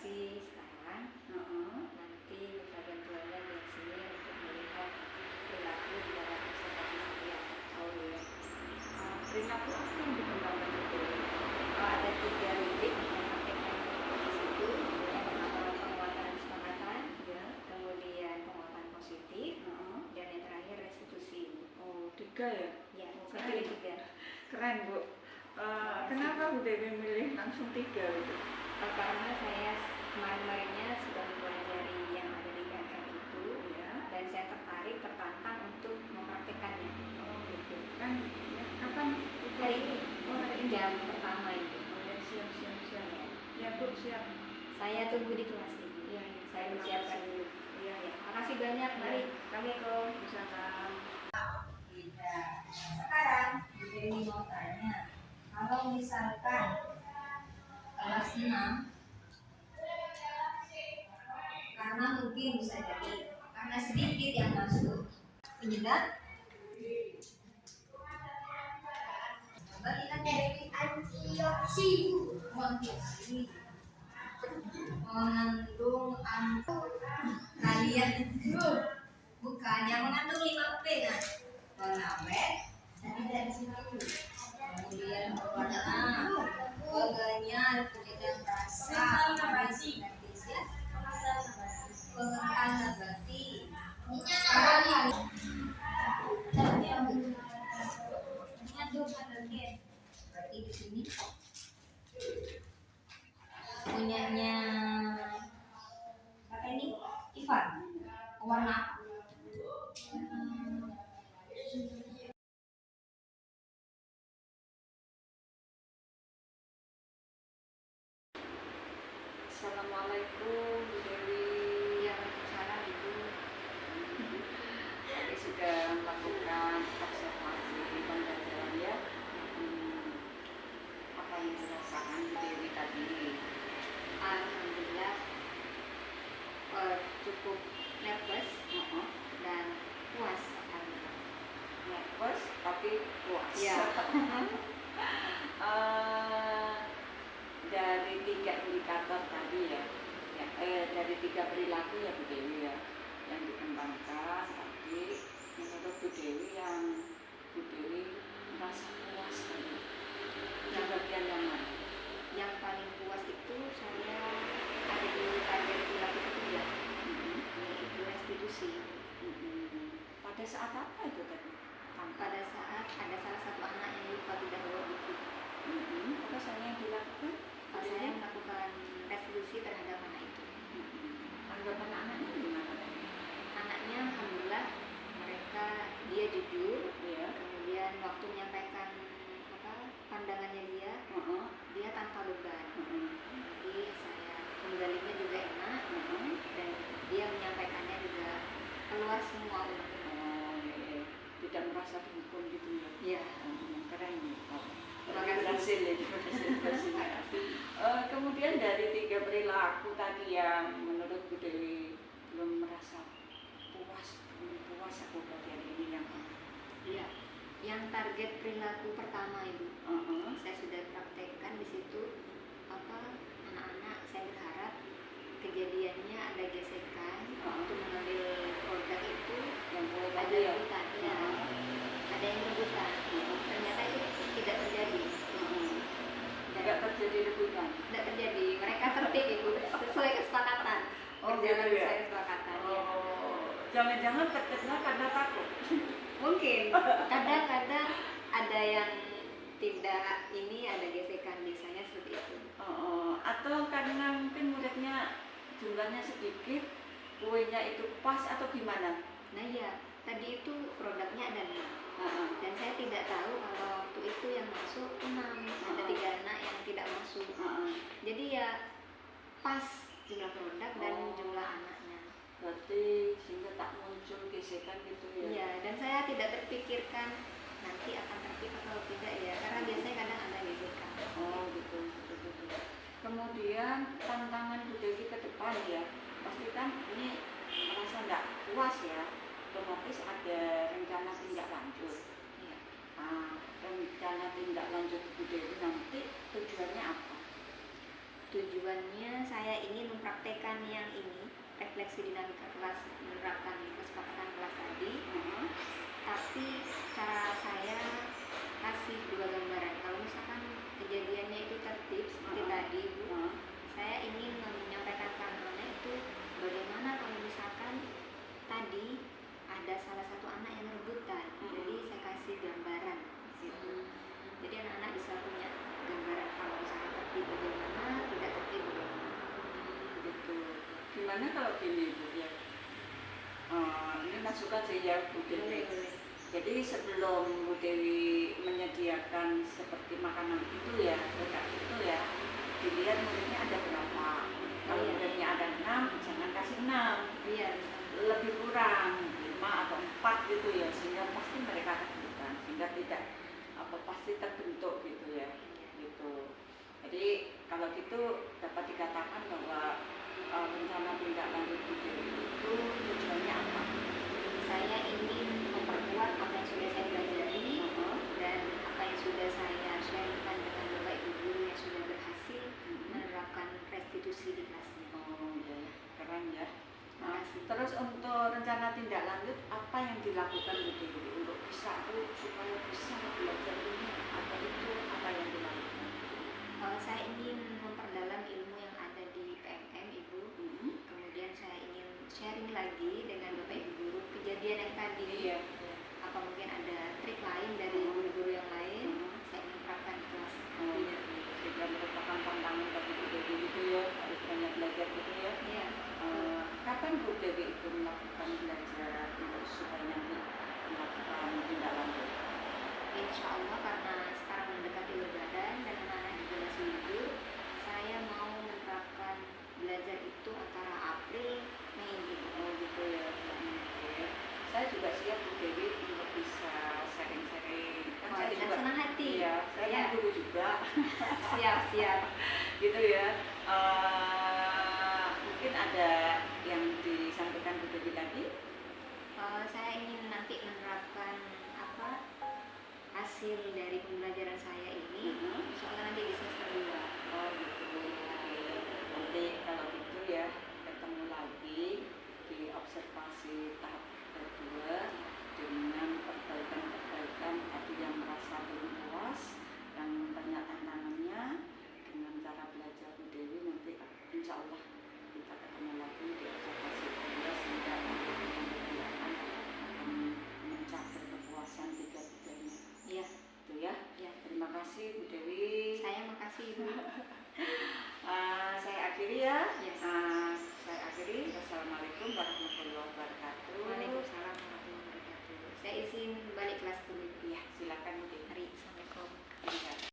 evaluasi sekarang. Nanti minta bantuannya di sini untuk melihat perilaku di dalam observasi saya. Oh iya. Perilaku apa yang dikembangkan itu? Ada 3 unit yang mempraktekkan di situ. Yang pertama penguatan kesepakatan, Ya. kemudian penguatan positif, dan yang terakhir restitusi. Oh, 3 ya? Ya, Oh, saya keren. pilih 3. Keren, Bu. Kenapa Bu Dewi milih langsung 3 itu? Karena saya kemarin-kemarinnya sudah mempelajari yang ada di PNR itu, Ya. dan saya tertantang untuk mempraktekannya. Oh gitu. Kan ya, kapan? Hari ini. Oh, hari ini. Jam pertama itu. Oh ya, siap. Ya Bu, siap. Saya tunggu di kelas ini. Iya, Saya bersiapkan dulu. Iya. Ya, makasih banyak. Mari, Assalamualaikum. Misalkan. Sekarang Dewi mau tanya, kalau misalkan kelas 6, karena mungkin bisa jadi karena sedikit yang masuk, penyedap. Coba kita dari antioksidan mengandung kalian bukan yang mengandung 5P nah pengawet tadi dari sini kemudian pewarna pengenyal penyedap rasa anestesi pengental nabati sekarang berarti di sini punyanya apa ini Ivan warna apa? Assalamualaikum Bu Dewi. Ya, Waalaikumsalam Ibu. Tadi sudah melakukan observasi pembelajaran ya. Apa yang dirasakan Bu Dewi tadi? Alhamdulillah cukup nervous dan puas alhamdulillah. Nervous tapi puas. Ya. Dari 3 indikator tadi ya, dari 3 perilaku ya Bu Dewi ya, yang dikembangkan tadi, menurut Bu Dewi yang Bu Dewi merasa puas tadi, yang bagian yang mana? Yang paling puas itu saya ada di target perilaku ketiga, yaitu restitusi. Pada saat apa itu tadi? Pada saat ada salah satu anak yang lupa tidak bawa buku. Apa saja yang dilakukan? Saya melakukan restitusi terhadap anak itu. Anggapan anaknya gimana? Anaknya alhamdulillah mereka dia jujur, Ya. kemudian waktu menyampaikan pandangannya dia tanpa beban. Jadi saya menggalinya juga enak, dan dia menyampaikannya juga keluar semua unek-unek. Iya. Tidak merasa dihukum gitu ya? Iya. Keren nih. Terima kasih. Berhasil ya, kemudian dari 3 perilaku tadi yang menurut Bu Dewi belum merasa puas aku bagian ini yang Iya. Yang target perilaku pertama Ibu, saya sudah praktekkan di situ anak-anak. Saya berharap kejadiannya ada gesekan waktu mengambil produk itu yang mulai ada tadi ya. rebutan, ya. Ada yang rebutan. Ternyata itu tidak terjadi. Tidak terjadi rebutan. Tidak terjadi. Mereka tertib Ibu sesuai kesepakatan. Berjalan gitu ya? sesuai kesepakatan. Ya. Jangan-jangan terkena karena takut. Mungkin kadang-kadang ada yang tidak ada gesekan biasanya seperti itu. Atau karena mungkin muridnya jumlahnya sedikit, kuenya itu pas atau gimana? Nah iya, tadi itu produknya ada 6, dan saya tidak tahu kalau waktu itu yang masuk 6, ada 3 anak yang tidak masuk. Jadi ya pas jumlah produk dan jumlah anaknya. Berarti sehingga tak muncul gesekan gitu ya? Iya, dan saya tidak terpikirkan nanti akan tertib atau tidak ya, karena biasanya kadang ada gesekan. Oh gitu. Kemudian tantangan Bu Dewi ke depan ya, pasti kan ini merasa nggak puas ya, otomatis ada rencana tindak lanjut. Iya. Rencana tindak lanjut Bu Dewi nanti tujuannya apa? Tujuannya saya ingin mempraktekkan yang ini, refleksi dinamika kelas, menerapkan kesepakatan kelas tadi. Tapi cara saya kasih dua gambaran. Kalau misalkan kejadiannya itu tertib seperti tadi Bu, saya ingin menyampaikan ke anak-anak itu bagaimana kalau misalkan tadi ada salah satu anak yang rebutan. Jadi saya kasih gambaran di situ. Jadi anak-anak bisa punya gambaran kalau misalkan tertib bagaimana, tidak tertib bagaimana. Gitu. Gimana kalau gini Bu ya? Ini masukan saya Bu Dewi. Jadi sebelum Bu Dewi menyediakan seperti makanan itu ya, produk itu ya, dilihat muridnya ada berapa. Kalau muridnya ada 6, jangan kasih 6. Iya. Lebih kurang 5 atau 4 gitu ya, sehingga pasti mereka rebutan, sehingga tidak pasti terbentuk gitu ya, gitu. Jadi kalau gitu dapat dikatakan bahwa rencana tindak lanjut Bu Dewi itu tujuannya apa? Saya ingin memperkuat apa yang sudah saya pelajari dan apa yang sudah saya sharingkan dengan Bapak Ibu guru yang sudah berhasil menerapkan restitusi di kelasnya. Oh ya, keren ya. Makasih. Terus untuk rencana tindak lanjut apa yang dilakukan Bu Dewi untuk bisa supaya bisa belajar ini atau itu, apa yang dilakukan? Saya ingin memperdalam ilmu yang ada di PMM Ibu. Kemudian saya ingin sharing lagi dengan Bapak Ibu guru kejadian yang tadi. Iya. Apa mungkin ada trik lain dari guru-guru yang lain? Saya ingin terapkan di kelas. Sehingga merupakan tantangan bagi Bu Dewi itu ya, harus banyak belajar gitu ya. Iya. Kapan Bu Dewi itu melakukan belajar supaya nanti melakukan tindak lanjut? Insya Allah karena sekarang mendekati Lebaran dan anak-anak juga masih libur, saya mau menerapkan belajar itu antara April Mei gitu. Oh gitu ya. Oke. Saya juga siap Bu Dewi untuk bisa sharing-sharing. Kan saya Dengan juga senang hati. Iya, saya kan guru juga. Siap. Gitu ya. Mungkin ada yang disampaikan Bu Dewi tadi. Saya ingin nanti menerapkan hasil dari pembelajaran saya ini, insya Allah nanti di semester 2. Oh gitu. Nanti kalau gitu ya ketemu lagi di observasi